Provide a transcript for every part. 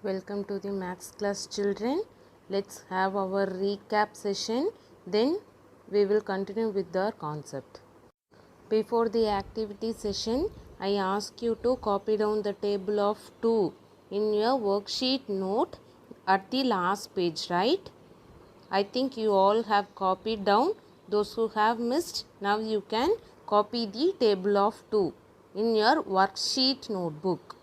Welcome to the maths class, children. Let's have our recap session, then we will continue with our concept. Before the activity session, I ask you to copy down the table of 2 in your worksheet note at the last page, right? I think you all have copied down. Those who have missed, now you can copy the table of 2 in your worksheet notebook.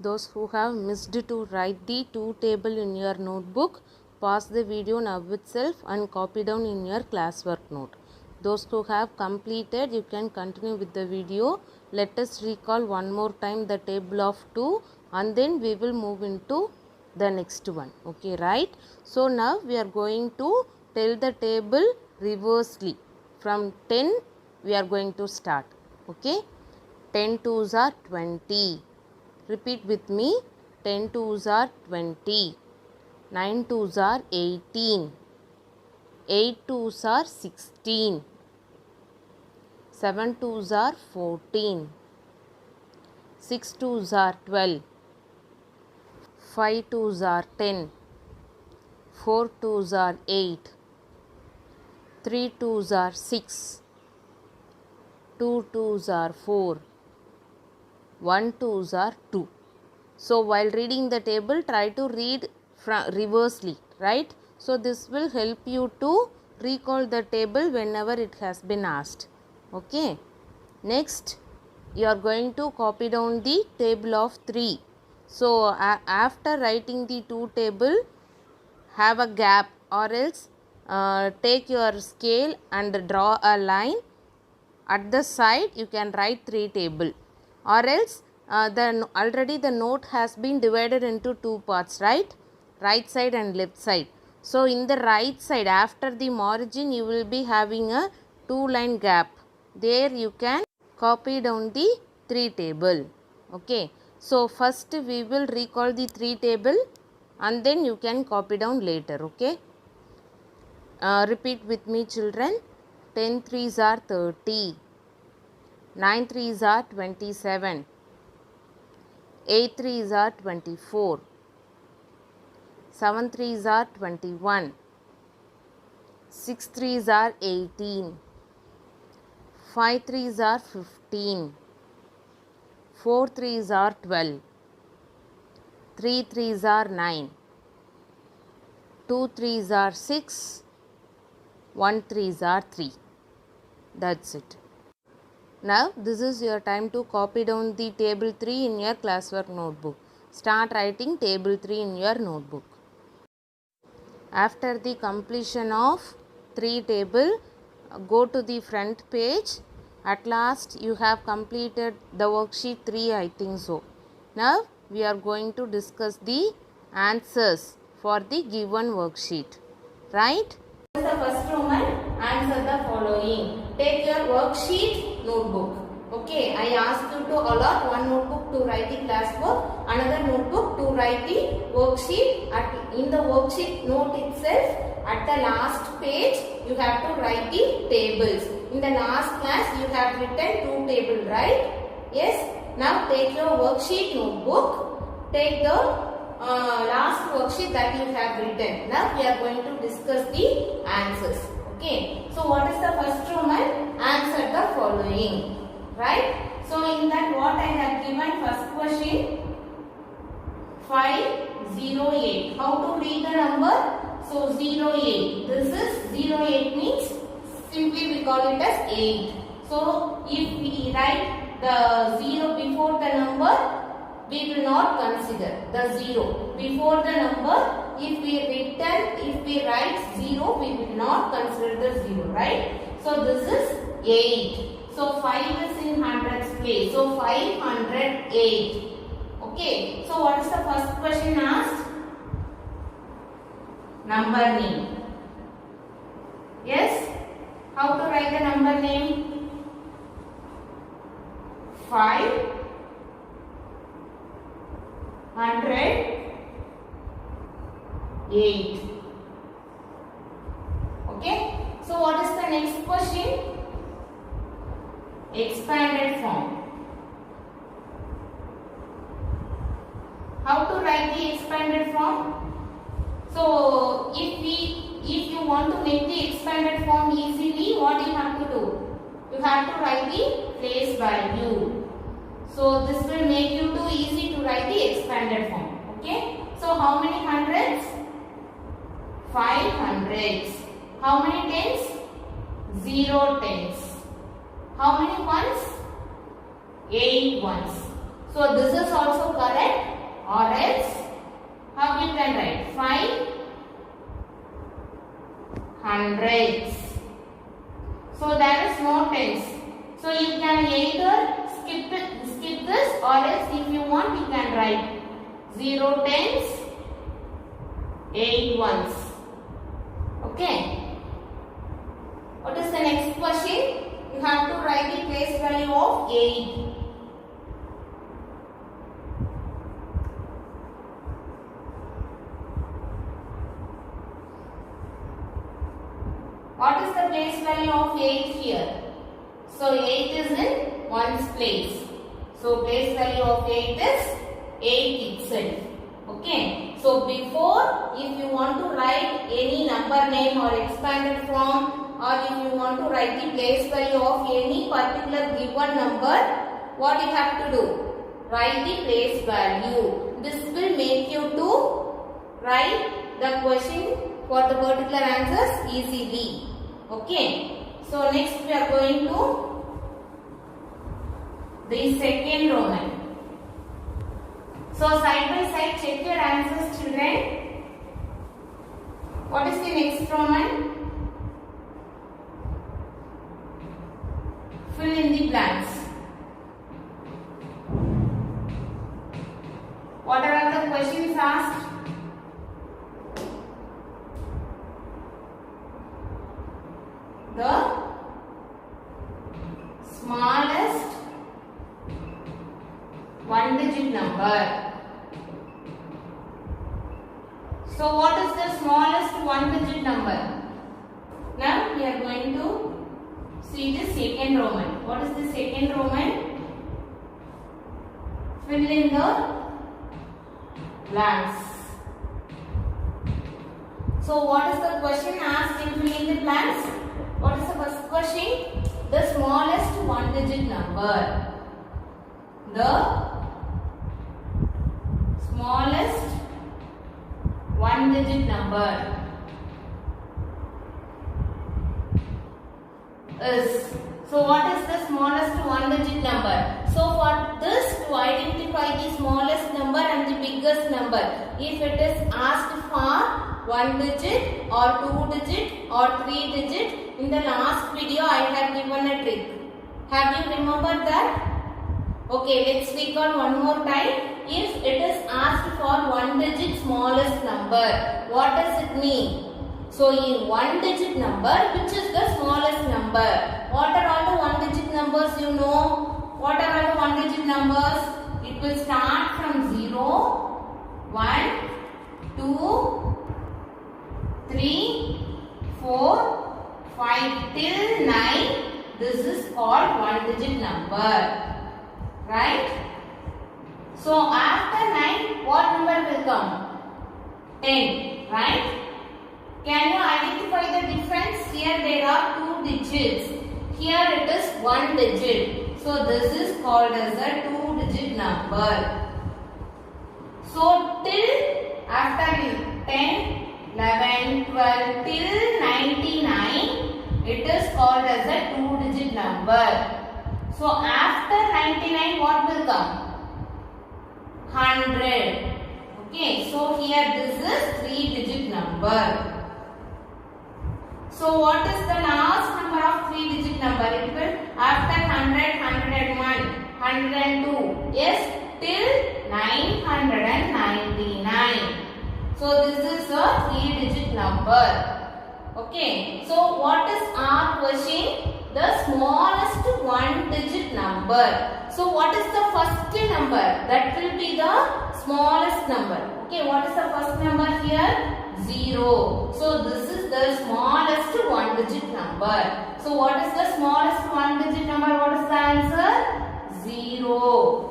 Those who have missed to write the 2 table in your notebook, pause the video now itself and copy down in your classwork note. Those who have completed, you can continue with the video. Let us recall one more time the table of 2 and then we will move into the next one. Okay, right? So now we are going to tell the table reversely. From 10 we are going to start. Okay? 10 twos are 20. Repeat with me. 10 twos are 20. 9 twos are 18. 8 twos are 16. 7 twos are 14. 6 twos are 12. 5 twos are 10. 4 twos are 8. 3 twos are 6. 2 twos are 4. 1 twos are 2. So while reading the table, try to read reversely, right? So this will help you to recall the table whenever it has been asked. Okay. Next, you are going to copy down the table of 3. So after writing the 2 table, have a gap or else take your scale and draw a line. At the side, you can write 3 table. Or else already the note has been divided into 2 parts, right? Right side and left side. So in the right side, after the margin, you will be having a 2-line gap. There you can copy down the 3 table. Okay. So first we will recall the 3 table and then you can copy down later. Okay. Repeat with me, children. 10 threes are 30. 9 threes are 27. 8 threes are 24. 7 threes are 21. 6 threes are 18. 5 threes are 15. 4 threes are 12. 3 threes are 9. 2 threes are 6. 1 threes are 3. That's it. Now this is your time to copy down the table 3 in your classwork notebook. Start writing table 3 in your notebook. After the completion of 3 table, go to the front page. At last you have completed the worksheet 3, I think so. Now we are going to discuss the answers for the given worksheet. Right? The first Roman, answer the following. Take your worksheet notebook. Okay, I ask you to allot one notebook to write the classwork, another notebook to write the worksheet. In the worksheet note itself, at the last page, you have to write the tables. In the last class, you have written 2 tables, right? Yes. Now take your worksheet notebook. Take the last worksheet that you have written. Now we are going to discuss the answers. Okay. So what is the first Roman? Answer the following. Right. So in that what I have given first question 508. How to read the number? So 08. This is 08 means simply we call it as 8. So if we write the 0 before the number, we will not consider the 0. Before the number, if we write 0, we will not consider the 0, right? So this is 8. So 5 is in hundreds place. So 508. Okay. So what is the first question asked? Number name. Yes? How to write the number name? 5 108. Okay. So what is the next question? Expanded form. How to write the expanded form? So if you want to make the expanded form easily, what you have to do? You have to write the place value. So this will make you too easy to write the expanded form. Okay. So how many hundreds? 5 hundreds. How many tens? 0 tens. How many ones? 8 ones. So this is also correct, or else how you can write? 5 hundreds. So there is no tens. So you can either skip this, or else if you want you can write 0 tens, 8 ones. Okay. What is the next question? You have to write the place value of 8. What is the place value of 8 here? So 8 is in ones place. So place value of 8 is 8 itself. Okay. So before, if you want to write any number name or expanded form, or if you want to write the place value of any particular given number, what you have to do? Write the place value. This will make you to write the question for the particular answers easily. Okay. So next we are going to the second Roman. So side by side check your answers, children. What is the next Roman? Fill in the blanks. What are the questions asked? The smallest one-digit number. So what is the smallest one-digit number? Now we are going to see the second Roman. What is the second Roman? Fill in the blanks. So what is the question asked in fill in the blanks? What is the first question? The smallest one-digit number. The smallest one-digit number is. So what is the smallest one-digit number? So for this, to identify the smallest number and the biggest number, if it is asked for 1 digit or 2 digit or 3 digit, in the last video I have given a trick. Have you remembered that? Okay, let's recall one more time. If it is asked for 1 digit smallest number, what does it mean? So in 1 digit number, which is the smallest number? What are all the 1 digit numbers you know? What are all the 1 digit numbers? It will start from 0, 1, 2, 3, 4, 5 till 9. This is called 1 digit number. Right? So after 9, what number will come? 10. Right? Can you identify the difference? Here there are 2 digits. Here it is 1 digit. So this is called as a 2-digit number. So till after 10, 11, 12 till 99, it is called as a 2-digit number. So after 99, what will come? 100. Okay, so here this is 3-digit number. So what is the last number of 3-digit number? It will after 100, 101, 102. Yes, till 999. So this is a 3-digit number. Okay. So what is our question? The smallest 1-digit number. So what is the first number? That will be the smallest number. Okay. What is the first number here? 0. So this is the smallest 1-digit number. So what is the smallest 1-digit number? What is the answer? 0.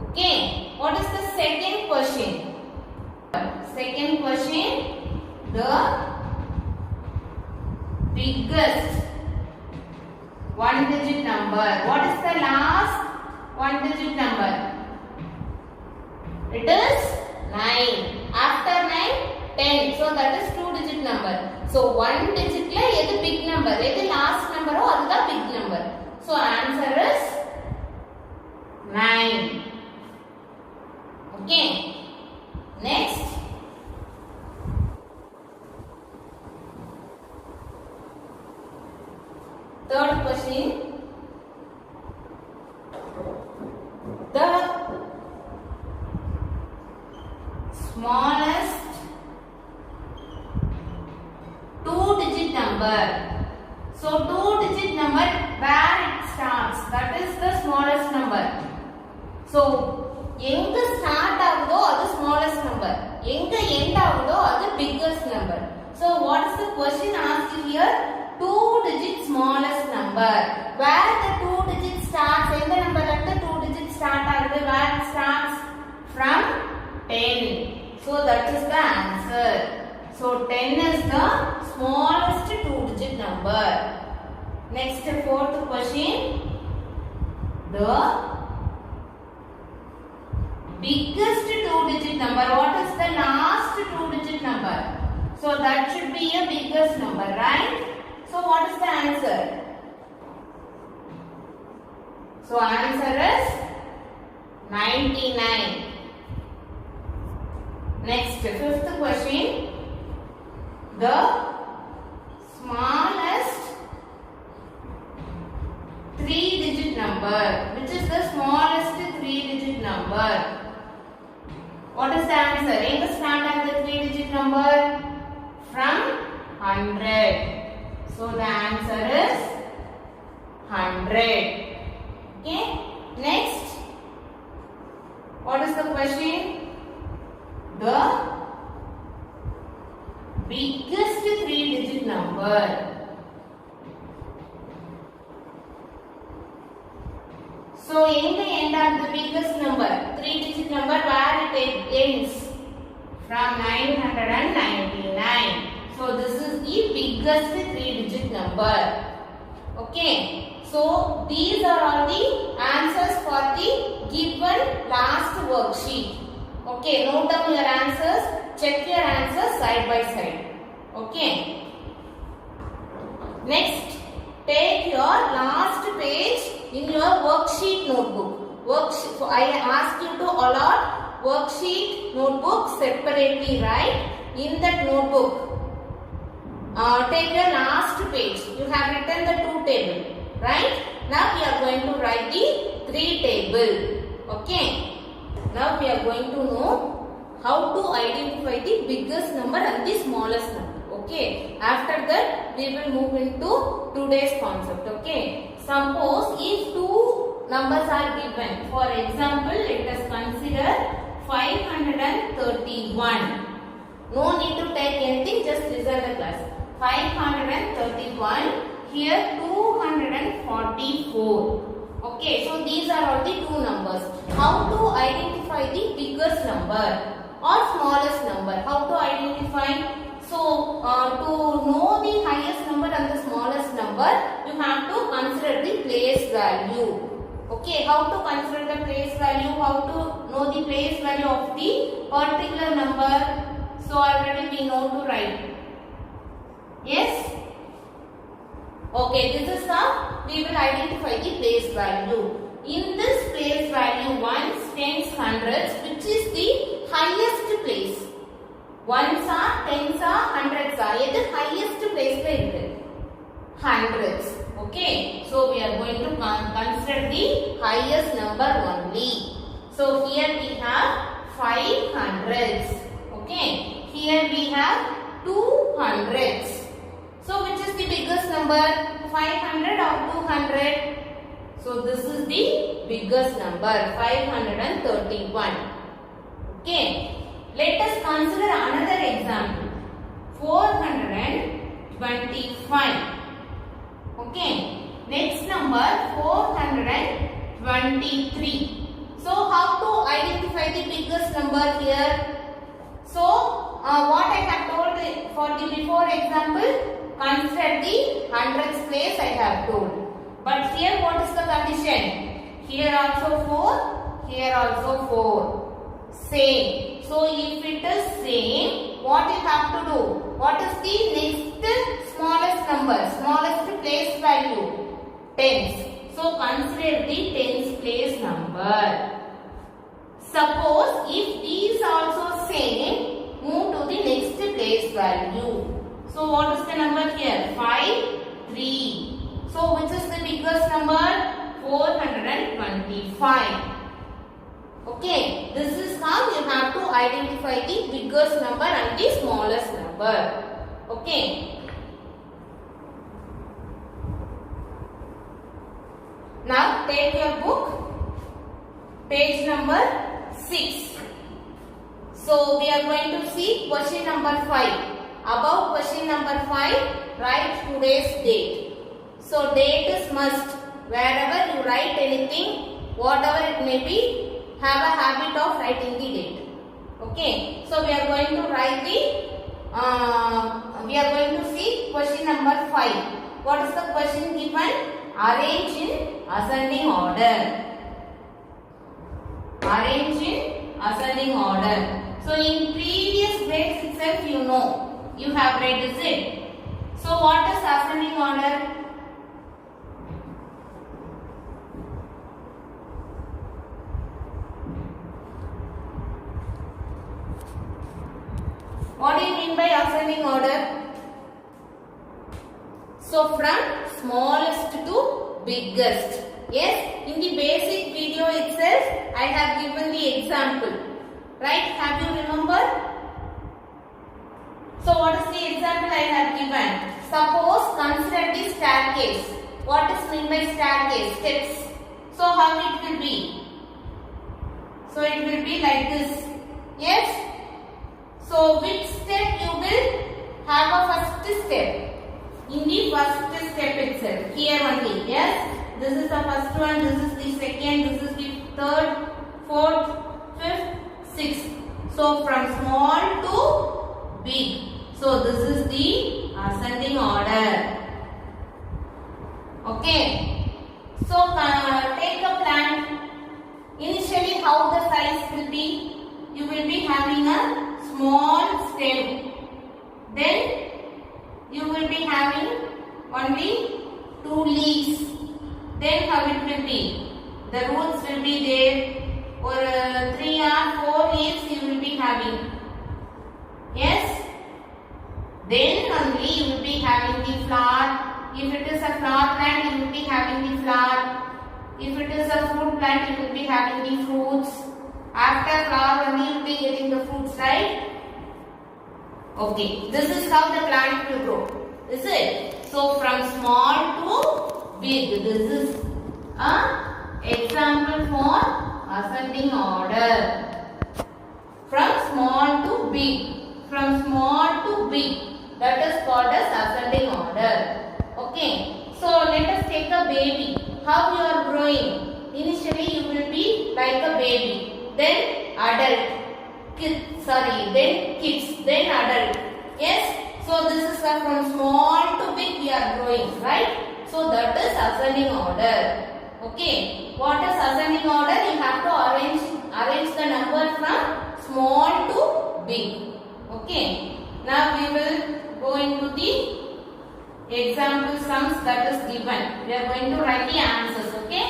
Okay. What is the second the biggest one digit number. What is the last one digit number? It is 9. After 9, 10. So that is 2 digit number. So 1 digit la edu big number, edu last number o adu da big number. So answer is 9. Okay. Next. Third question. The smallest 2-digit number. So 2-digit number where it starts, that is the smallest number. So எங்க start ஆகுதோ அது smallest number, எங்க end ஆகுதோ அது biggest number. So what is the question asked here? 2-digit smallest number. Where the 2 digit starts, எந்த number ல 2 digit start ஆகுது, where it starts? From 10. So that is the answer. So 10 is the smallest 2-digit number. Next, fourth question. The biggest 2-digit number. What is the last 2-digit number? So that should be a biggest number, right? So what is the answer? So answer is 99. Next, fifth question. The smallest 3-digit number. Which is the smallest 3-digit number? What is the answer? Where start at the 3-digit number? From 100. So the answer is 100. Okay. Next. What is the question? The biggest 3-digit number. So in the end of the biggest number, 3-digit number where it ends? From 999. So this is the biggest 3-digit number. Okay. So these are all the answers for the given last worksheet. Okay. Note down your answers. Check your answers side by side. Okay. Next, take your last page in your worksheet notebook. I ask you to allot worksheet notebook separately, right? In that notebook, take your last page. You have written the 2 table, right? Now we are going to write the 3 table. Okay. Now we are going to know how to identify the biggest number and the smallest number. Okay. After that, we will move into today's concept. Okay. Suppose if 2 numbers are given. For example, let us consider 531. No need to take anything, just listen the class. 531. Here 244. Okay, so these are all the 2 numbers. How to identify the biggest number or smallest number? How to identify? So, to know the highest number and the smallest number, you have to consider the place value. Okay, how to consider the place value? How to know the place value of the particular number? So, already we know to write. Yes? Okay, this is how we will identify the place value. In this place value, ones, tens, hundreds, which is the highest place? Ones are, tens are, hundreds are. This is the highest place la irukku. Hundreds. Okay. So we are going to consider the highest number only. So here we have 5 hundreds. Okay. Here we have 2 hundreds. So which is the biggest number? 500 or 200? So this is the biggest number, 531. Okay. Let us consider another example. 425. Okay. Next number 423. So how to identify the biggest number here? So what I have told for the before example, consider the hundreds place I have told. But here what is the condition? Here also 4, here also 4. Same. So if it is same, what you have to do? What is the next smallest number? Smallest place value? Tens. So consider the tens place number. Suppose if these also same, move to the next place value. So what is the number here? 5, 3. So which is the biggest number? 425. Okay, this is how you have to identify the biggest number and the smallest number. Okay. Now take your book, page number 6. So we are going to see question number 5. Above question number 5, write today's date. So date is must. Wherever you write anything, whatever it may be, have a habit of writing the date. Okay. So we are going to write the. We are going to see question number 5. What is the question given? Arrange in ascending order. Arrange in ascending order. So in previous grades itself, you know, you have read, is it? So what is ascending order? What do you mean by ascending order? So from smallest to biggest. Yes, in the basic video itself, I have given the example. Right? Have you remembered? So what is the example I have given? Suppose consider the staircase. What is meant by staircase? Steps. So how it will be? So it will be like this. Yes? So which step you will have a first step? In the first step itself. Here only. Yes? This is the first one. This is the second. This is the third, fourth, fifth, sixth. So from small to big. So this is the ascending order. Okay. So take a plant. Initially how the size will be? You will be having a small stem. Then you will be having only 2 leaves. Then how it will be? The roots will be there. Or 3 or 4 leaves you will be having. Yes? Then only you will be having the flower. If it is a flower plant, you will be having the flower. If it is a fruit plant, you will be having the fruits. After flower only you will be getting the fruits, right? Okay. This is how the plant will grow. Is it? So from small to big. This is an example for ascending order. From small to big. From small to big. That is called as ascending order. Okay. So let us take a baby. How you are growing? Initially you will be like a baby. Then adult. Then kids. Then adult. Yes. So this is from small to big we are growing. Right. So that is ascending order. Okay. What is ascending order? You have to arrange the number from small to big. Okay. Now we will go into the example sums that is given. We are going to write the answers. Okay.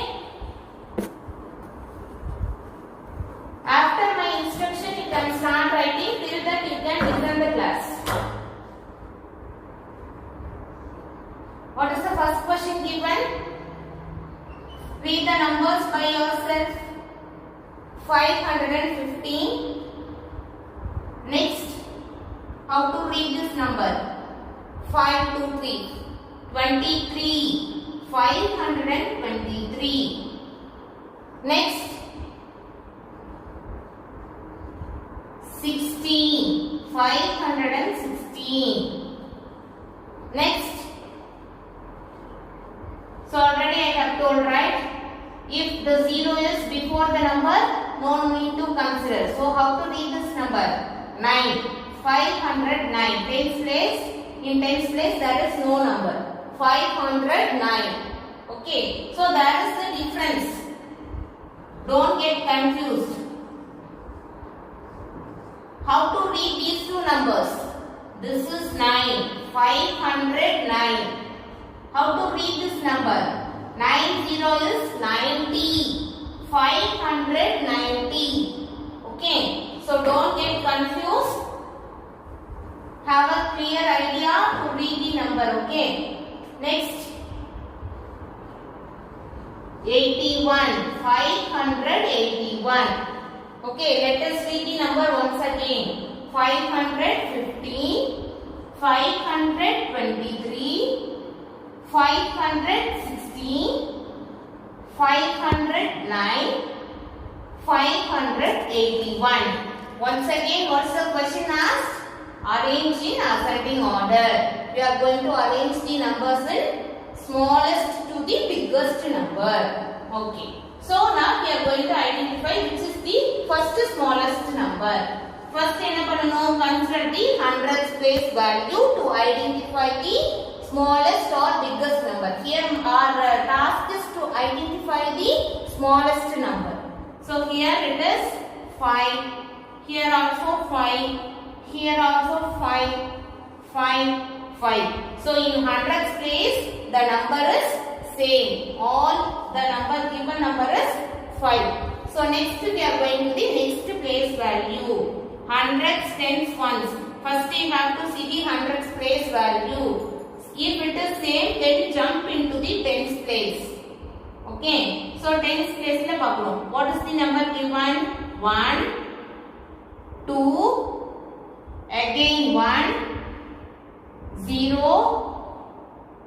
After my instruction, you can start writing. Till that you can listen the class. What is the first question given? Read the numbers by yourself. 515. Next, how to read this number? 5 to 3. 23. 523. Next, 16. 516. Next. So already I have told, right? If the 0 is before the number, no need to consider. So how to read this number? 9. 509. Tens place, in tens place there is no number. 509. Okay, so that is the difference. Don't get confused. How to read these two numbers? This is 9. 509. How to read this number? 90 is 90. 590. Okay, so don't get confused. Have a clear idea to read the number. Okay, next 81. 581. Okay, let us read the number once again. 515, 523, 516, 509, 581. Once again, what's the question asked? Arrange in ascending order. We are going to arrange the numbers in smallest to the biggest number. Okay. So now we are going to identify which is the first smallest number. First, consider the hundreds place value to identify the smallest or biggest number. Here our task is to identify the smallest number. So here it is 5. Here also 5. Here also 5. 5. 5. So in hundreds place the number is same. All the number given number is 5. So next we are going to the next place value. Hundreds, tens, ones. First you have to see the hundreds place value. If it is same, then jump into the tens place. Okay. So tens place la paakrom. What is the number given? 1, 2, again 1, 0,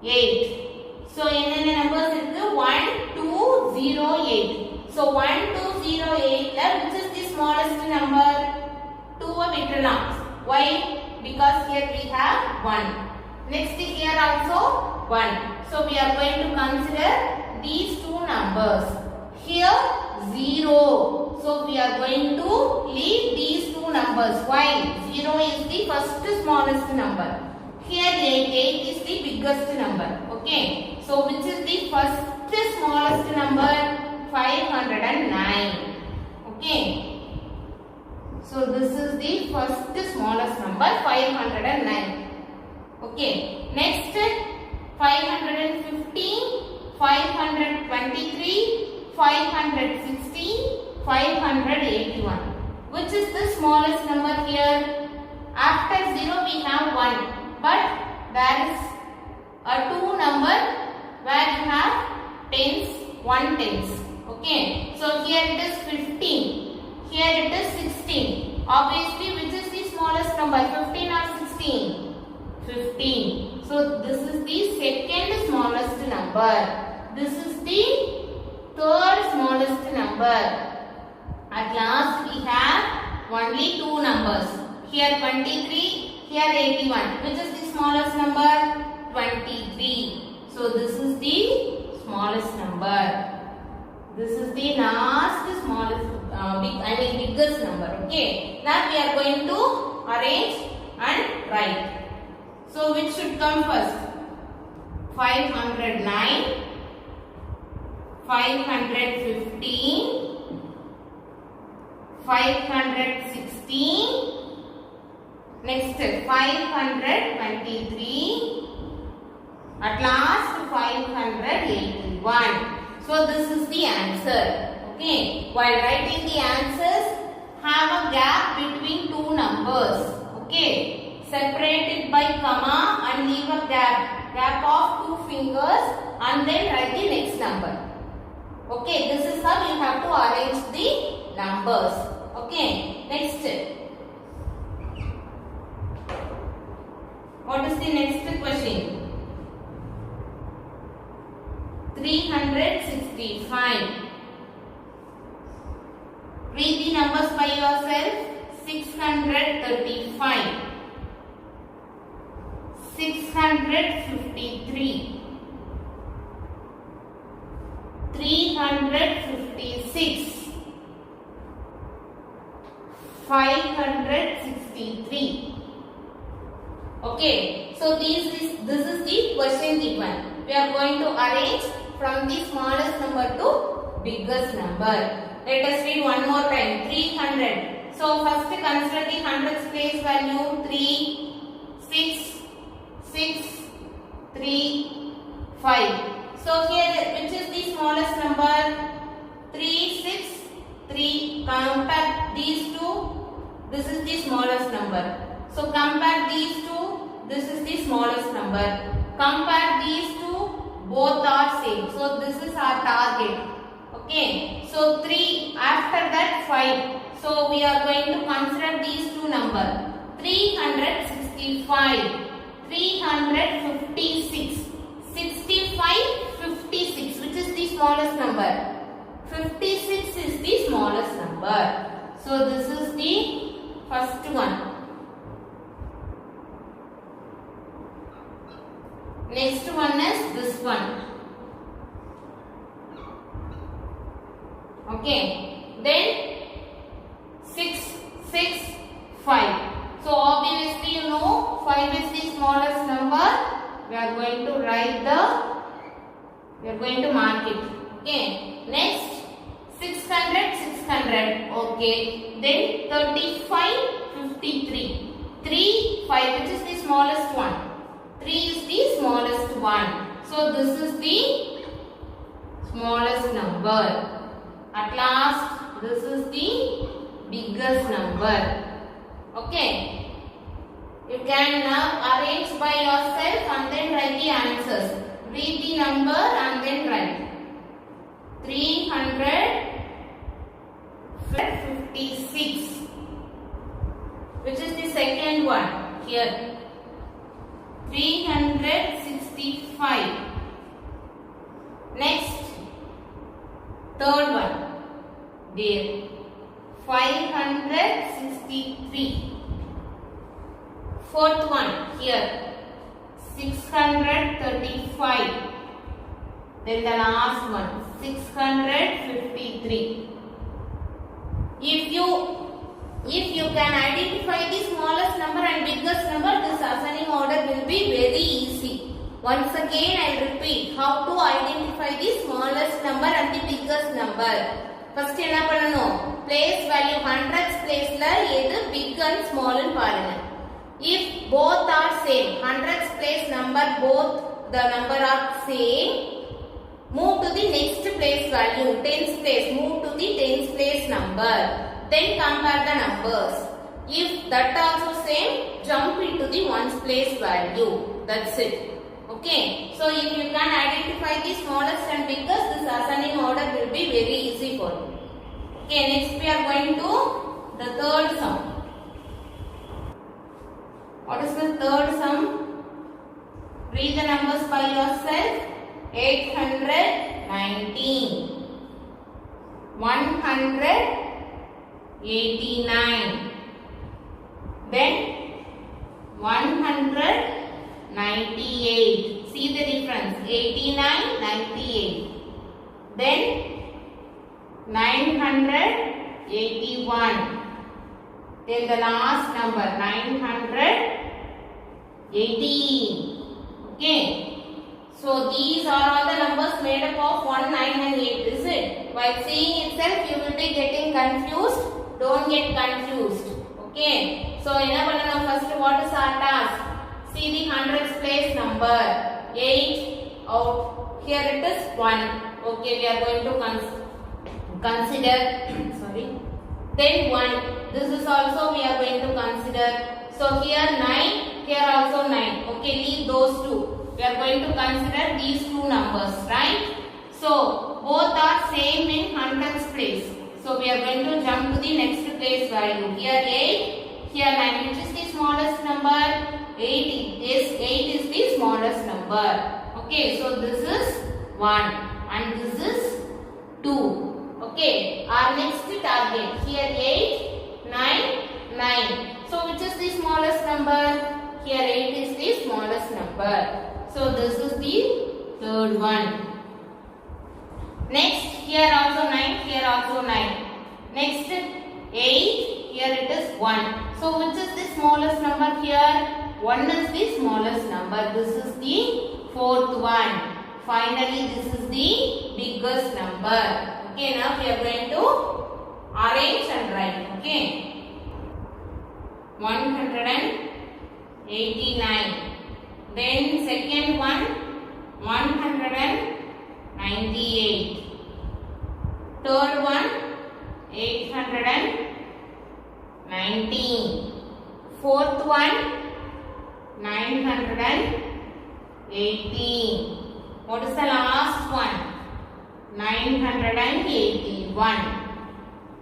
8. So என்னென்ன numbers இருக்கு? 1, 2, 0, 8. So 1, 2, 0, 8 la which is the smallest number? 2 விட்டுறலாம். Why? Because here we have 1. Next here also 1. So we are going to consider these two numbers. Here 0. So we are going to leave these two numbers. Why? 0 is the first smallest number. Here 8 is the biggest number. Okay. So which is the first smallest number? 509. Okay. So this is the first smallest number, 509. Okay. Next 515, 523, 516, 581. Which is the smallest number here? After 0 we have 1. But there is a 2 number where you have tens, 1 tens. Okay. So here it is 15. Here it is 16. Obviously, which is the smallest number? 15 or 16? 15. So this is the second smallest number. This is the third smallest number. At last we have only 2 numbers. Here 23, here 81. Which is the smallest number? 23. So this is the smallest number. This is the last smallest, biggest number. Okay. Now we are going to arrange and write. So which should come first? 509, 515, 516. Next 523. At last 581. So this is the answer. Okay. While writing the answers, have a gap between two numbers. Okay. Separate it by comma and leave a gap of 2 fingers and then write the next number. Okay. This is how you have to arrange the numbers. Okay. Next. What is the next question? 365. Read the numbers by yourself. 635, 653, 356, 563, Okay, so this is the question given. We are going to arrange from the smallest number to biggest number. Let us read one more time. 300. So first consider the hundreds place value 3, 6, 6, 3, 5. So here which is the smallest number? 3, 6, 3. Compare these two. This is the smallest number. So compare these two. This is the smallest number. Compare these two. Both are same. So this is our target. Okay. So 3. After that 5. So we are going to consider these two numbers. 365. 356. 65, 56. Which is the smallest number? 56 is the smallest number. So this is the first one. Next one is this one. Okay. Then 6, 6, 5. So obviously you know 5 is the smallest number. We are going to mark it. Okay. Next 600, 600. Okay. Then 35, 53. 3, 5. Which is the smallest one? 3 is the smallest one. So this is the smallest number. At last, this is the biggest number. Okay. You can now arrange by yourself and then write the answers. Read the number and then write. 356. Which is the second one? Here. 365. Next, third one. There. 563. Fourth one. Here. 635. Then the last one. 653. If you can identify the smallest number and biggest number, this ascending order will be very easy. Once again I will repeat how to identify the smallest number and the biggest number. First என்ன பண்ணனும்? Place value hundreds placeல எது big and small ன்னு பாருங்க. If both are same, hundreds place number both the number are same, move to the next place value, tens place, move to the tens place number. Then compare the numbers. If that also same, jump into the ones place value. That's it. Okay. So if you can identify the smallest and biggest, this ascending order will be very easy for you. Okay. Next we are going to the third sum. What is the third sum? Read the numbers by yourself. 819. 189. Then 198. See the difference. 89, 98. Then 981. Then the last number 918. Okay. So these are all the numbers made up of 1, 9 and 8, is it? While seeing itself you will be getting confused. Don't get confused. Okay. So first what is our task? See the hundreds place number. 8 out. Here it is 1. Okay, we are going to consider sorry. Then 1. This is also we are going to consider. So here 9, here also 9. Okay, leave those two. We are going to consider these two numbers, right? So both are same in hundreds place. So we are going to jump to the next place value. Here 8, here 9. Which is the smallest number? 8 is the smallest number. Okay, so this is 1 and this is 2. Okay, our next target. Here 8, 9, 9. So which is the smallest number? Here 8 is the smallest number. So this is the third one. Next, here also 9, here also 9. Next 8, here it is 1. So which is the smallest number here? 1 is the smallest number. This is the fourth one. Finally, this is the biggest number. Okay, now we are going to arrange and write. Okay. 189. Then second one 198. Third one 819. Fourth one 918. What is the last one? 981.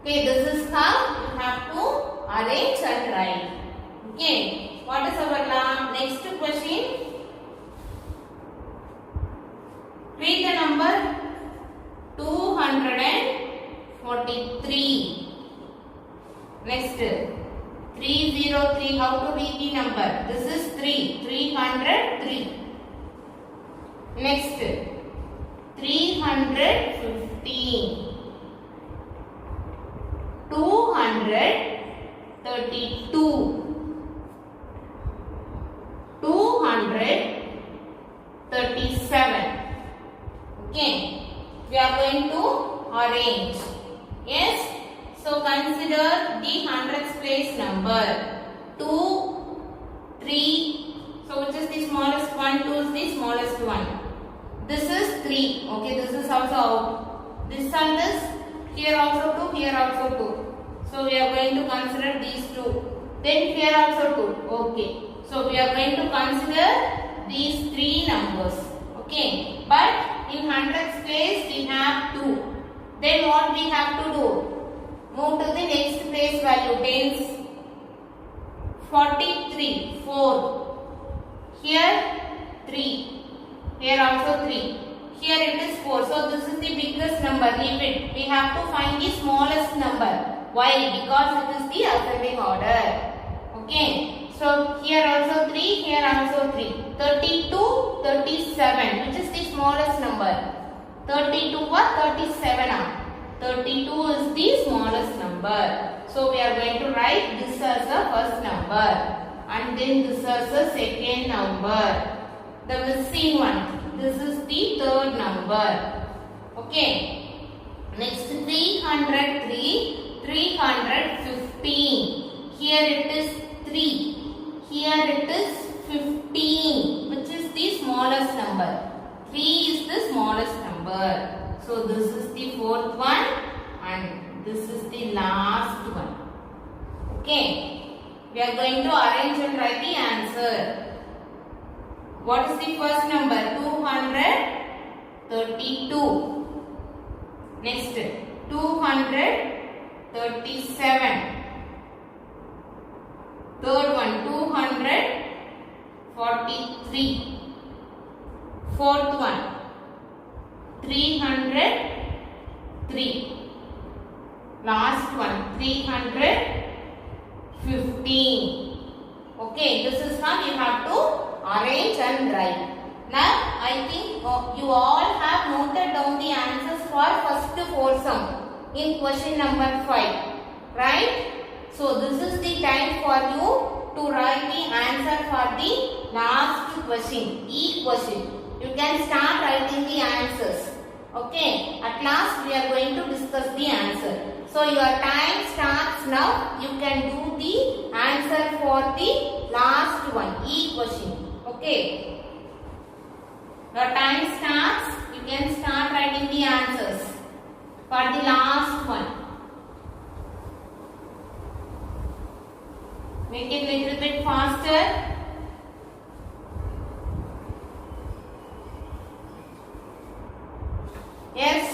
Okay, this is how you have to arrange and write. Okay, what is our next question? Read the number 243. Next, 303. How to read the number? This is 3. 303. Next, 315. 232. 237. Okay, we are going to arrange. Yes, so consider the hundreds place number 2, 3. So which is the smallest one? 2 is the smallest one. This is 3. Okay, this is also out. This and this, here also 2, here also 2. So we are going to consider these 2. Then here also 2. Okay, so we are going to consider these 3 numbers. Okay, but in hundreds place we have 2. Then what we have to do? Move to the next place value. Tens. 43. 4. Here 3. Here also 3. Here it is 4. So this is the biggest number. Leave it. We have to find the smallest number. Why? Because it is the ascending order. Okay. So here also 3. Here also 3. 32, 37. Which is the smallest number? 32 or 37? 32 is the smallest number. So we are going to write this as the first number. And then this as the second number. The missing one. This is the third number. Okay. Next 303, 315. Here it is 3. Here it is 15. Which is the smallest number? 3 is the smallest number. So this is the fourth one and this is the last one. Okay. We are going to arrange and write the answer. What is the first number? 232. Next, 237. Third one, 243. Fourth one, 303. Last one, 315. Okay, this is how you have to arrange and write. Now, I think you all have noted down the answers for first 4 sum in question number 5. Right? So, this is the time for you to write the answer for the last question, each question. You can start writing the answers. Okay? At last, we are going to discuss the answer. So, your time starts now. You can do the answer for the last one, each question. Okay. Your time starts. You can start writing the answers for the last one. Make it little bit faster. Yes.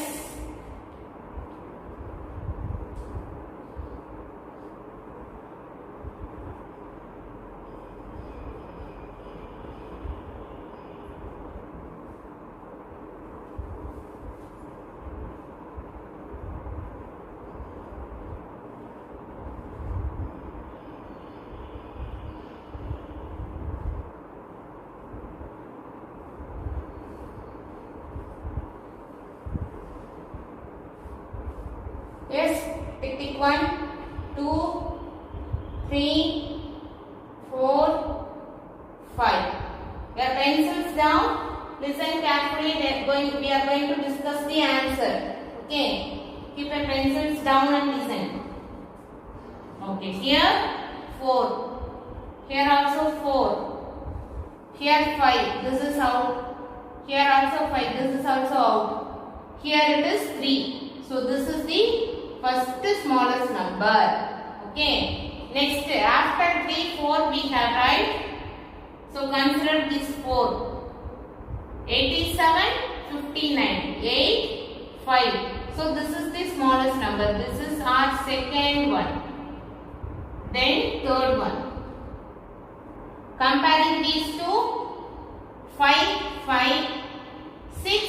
Yes, tick 1, 2, 3, 4, listen carefully. We are going to discuss the answer. Okay. Keep your pencils down and listen. Okay. Here 4. Here also 4. Here 5. This is out. Here also 5. This is also out. Here it is 3. So this is the first smallest number. Okay. Next, after 3, 4 we have, right? So consider this 4. 87, 59. 8, 5. So this is the smallest number. This is our second one. Then third one. Comparing these two, 5, 5, 6,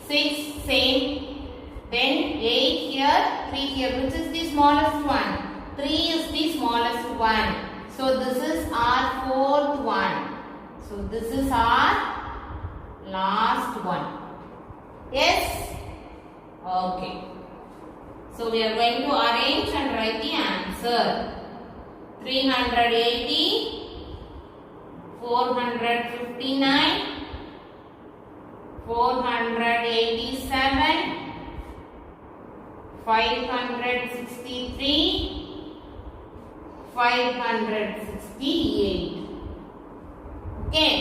6, same. Then 8 here, 3 here. Which is the smallest one? 3 is the smallest one. So this is our fourth one. So this is our last one. Yes? Okay. So we are going to arrange and write the answer. 380, 459, 487, 563, 568. Okay,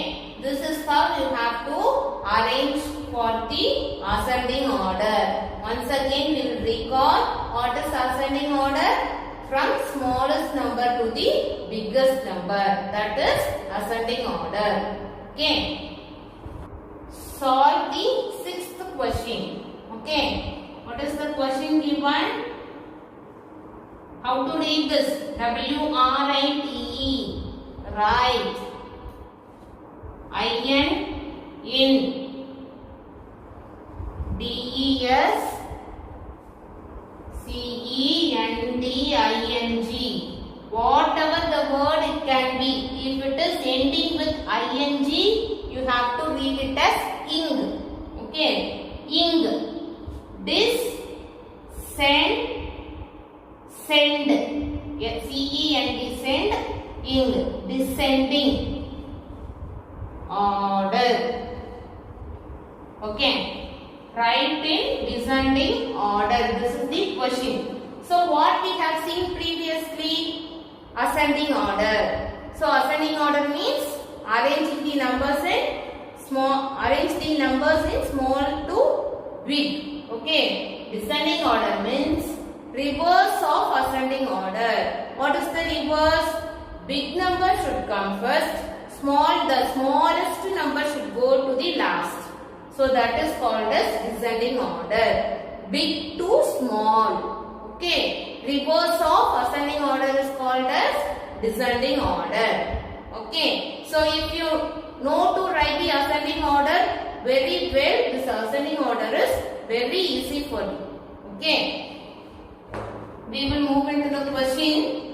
this is how you have to arrange for the ascending order. Once again, we will recall what is ascending order from smallest number to the biggest number. That is ascending order. Okay. Solve the sixth question. Okay. What is the question given? How to read this? W-R-I-T-E. Write. I-N in. D-E-S. C-E-N-D-I-N-G. Whatever the word it can be. If it is ending with I-N-G, you have to read it as ing. Okay. Ing. Dis. Send. Send. C-E-N-D. Send. Ing. Descending. Order. Okay. Write in descending order. This is the question. So what we have seen previously? Ascending order. So ascending order means arrange the numbers in small. Arrange the numbers in small to big. Okay. Descending order means reverse of ascending order. What is the reverse? Big number should come first. The smallest number should go to the last. So that is called as descending order. Big to small. Okay. Reverse of ascending order is called as descending order. Okay. So if you know to write the ascending order very well, this ascending order is very easy for you. Okay. We will move into the question.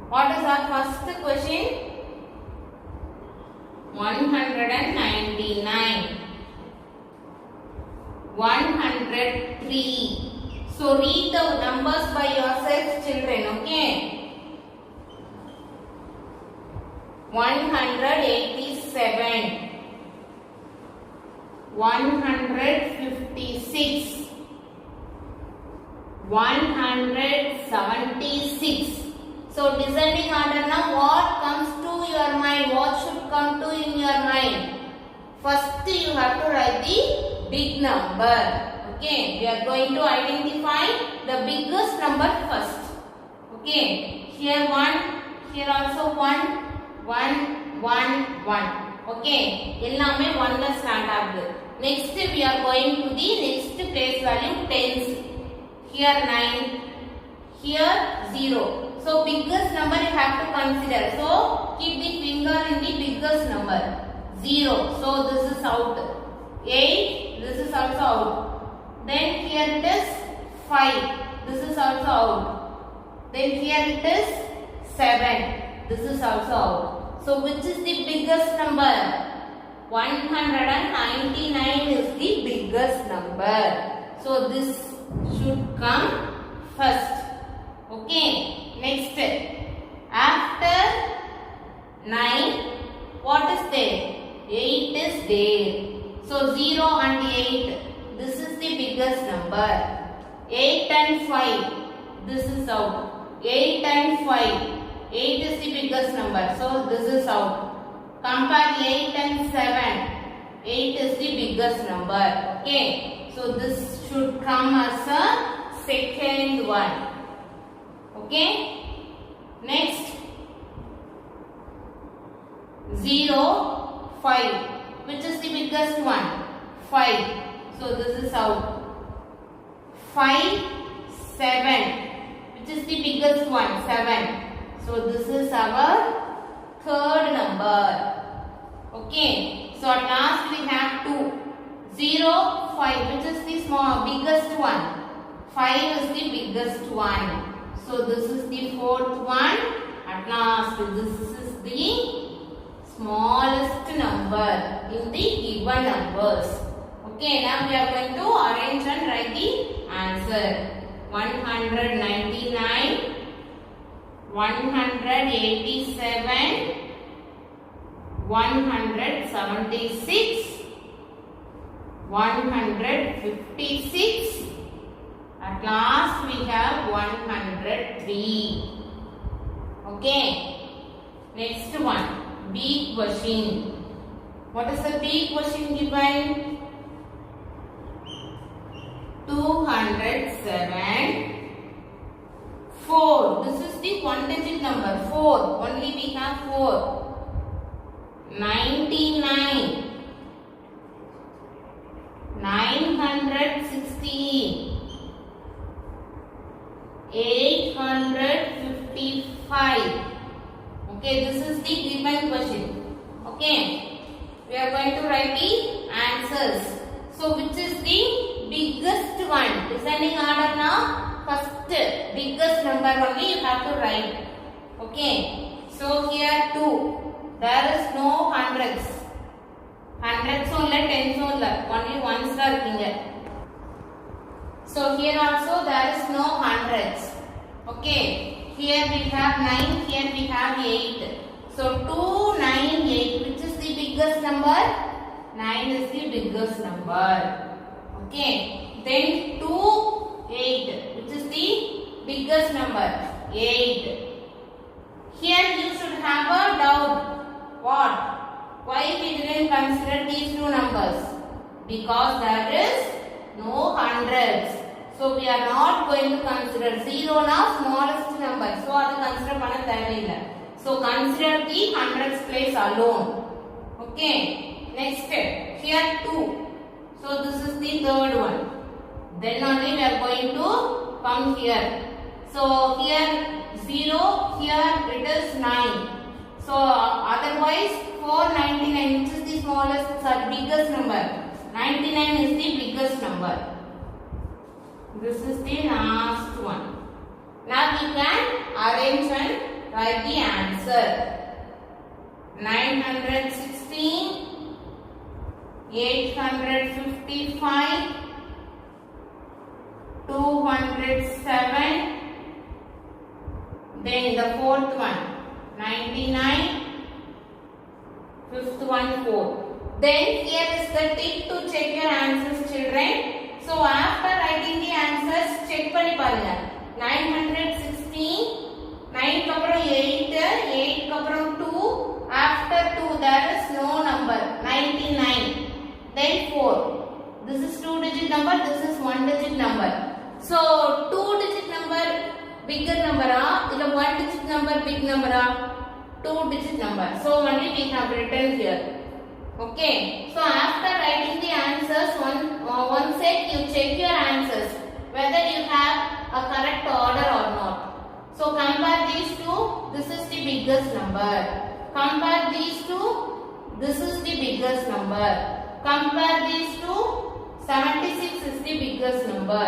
What is our first question? 199. 103. So read the numbers by yourself, children. Okay. 187. 156. 176. So descending order, now what comes to your mind? What should come to in your mind? First you have to write the big number. Okay, we are going to identify the biggest number first. Okay, here 1, here also 1, 1, 1, 1. Okay, ellame 1 la start agudu. Next we are going to the next place value tens. Here 9, here 0. So biggest number you have to consider. So keep the finger in the biggest number. 0. So this is out. 8. This is also out. Then here it is 5. This is also out. Then here it is 7. This is also out. So which is the biggest number? 199 is the biggest number. So this should come first. Okay. Next, after 9, what is there? 8 So 0 and 8, this is the biggest number. 8 and 5, this is out. 8 and 5, 8 is the biggest number, so this is out. Compare 8 and 7, 8 is the biggest number. Okay, so this should come as a second one. Okay, next 0, 5, which is the biggest one? 5, so this is out. 5, 7, which is the biggest one? 7, so this is our third number. Okay, so at last we have 2, 0, 5, which is the biggest one? 5 is the biggest one. So this is the fourth one. At last, this is the smallest number in the given numbers. Okay, now we are going to arrange and write the answer. 199, 187, 176, 156. At last we have 103. Okay. Next one. B question. What is the B question given? 207. 4. This is the one digit number. 4. Only we have 4. 99. 916. 855. Okay, this is the given question. Okay, we are going to write the answers. So, which is the biggest one? Descending order now. First, biggest number only you have to write. Okay, so here 2. There is no hundreds. Hundreds only, tens only. Only ones are here. So here also there is no hundreds. Okay. Here we have 9. Here we have 8. So 298. Which is the biggest number? 9 is the biggest number. Okay. Then 2, 8. Which is the biggest number? 8. Here you should have a doubt. What? Why we didn't consider these two numbers? Because there is no hundreds. So we are not going to consider 0 now smallest number. So adu consider panna thevilla. So consider the hundreds place alone. Okay. Next here 2. So this is the third one. Then only we are going to come here. So here 0, here it is 9. So otherwise 499, which is the smallest, biggest number. 99 is the biggest number. This is the last one. Now we can arrange and write the answer. 916, 855, 207, then the fourth one, 99, fifth one, 4. Then here is the tip to check your answers, children. So after writing the answers, check பண்ணி பாருங்க. 916, 9 க்கு அப்புறம் 8, 8 க்கு அப்புறம் 2, after 2 there is no number, 99. Then 4. This is 2 digit number, this is 1 digit number. So 2 digit number bigger number illa 1 digit number big number 2 digit number. So only we have written here. Okay, so after writing the answers, one set you check your answers whether you have a correct order or not. So compare these two. This is the biggest number. Compare these two. This is the biggest number. Compare these two. 76 is the biggest number.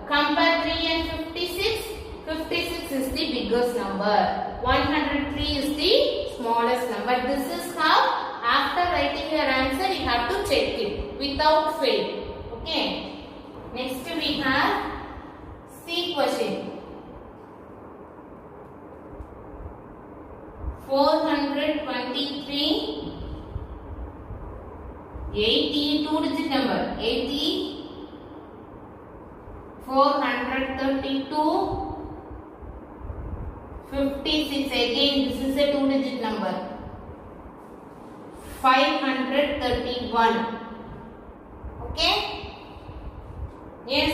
Compare 3 and 56. 56 is the biggest number. 103 is the smallest number. This is how after writing your answer you have to check it without fail. Okay. Next we have C question. 423, 80, 2-digit number. 80, 432, 56. Again, this is a 2-digit number. 531. Okay? Yes.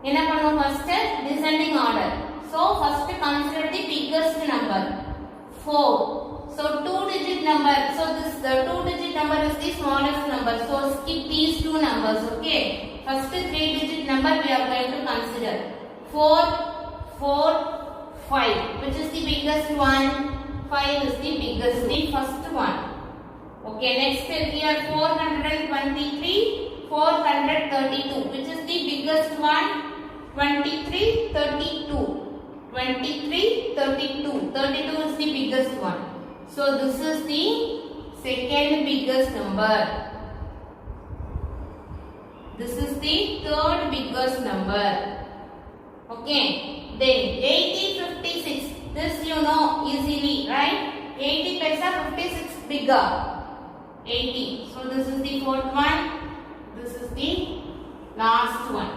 என்ன பண்ணுவோம் first descending order. So first consider the biggest number 4. So 2-digit number. So this the 2-digit number is the smallest number. So skip these two numbers. Okay. First 3-digit number we are going to consider 4, 4, 5. Which is the biggest one? 5 is the biggest. The first one. Okay. Next here 423, 432. Which is the biggest one? 23, 32. 23, 32. 32 is the biggest one. So this is the second biggest number. This is the third biggest number. Okay. Then 80, 56. This you know easily, right? 80 paisa 56 bigger. 80. So this is the fourth one. This is the last one.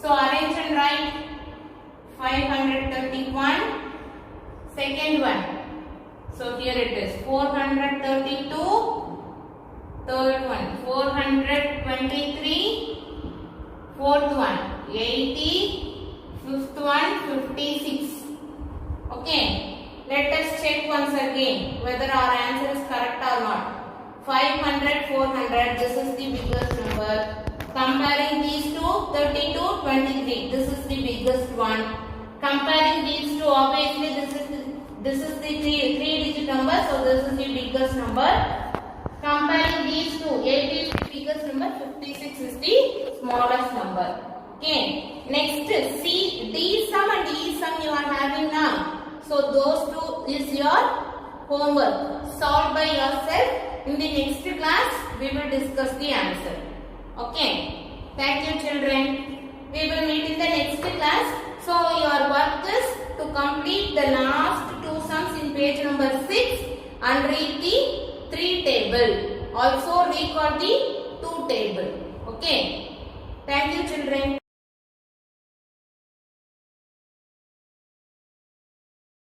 So arrange and write 531. Second one. So here it is 432. Third one 423. Fourth one 80. Fifth one 56. Okay. Let us check once again whether our answer is correct or not. 500, 400. This is the biggest number. Comparing these two, 32, 23. This is the biggest one. Comparing these two, obviously this is the three-digit number. So this is the biggest number. Comparing these two, 80 is the biggest number. 56 is the smallest number. Okay. Next, see D sum and E sum you are having now. So those two is your homework. Solve by yourself. In the next class, we will discuss the answer. Okay. Thank you, children. We will meet in the next class. So your work is to complete the last two sums in page number 6 and read the 3 table. Also record the 2 table. Okay. Thank you, children.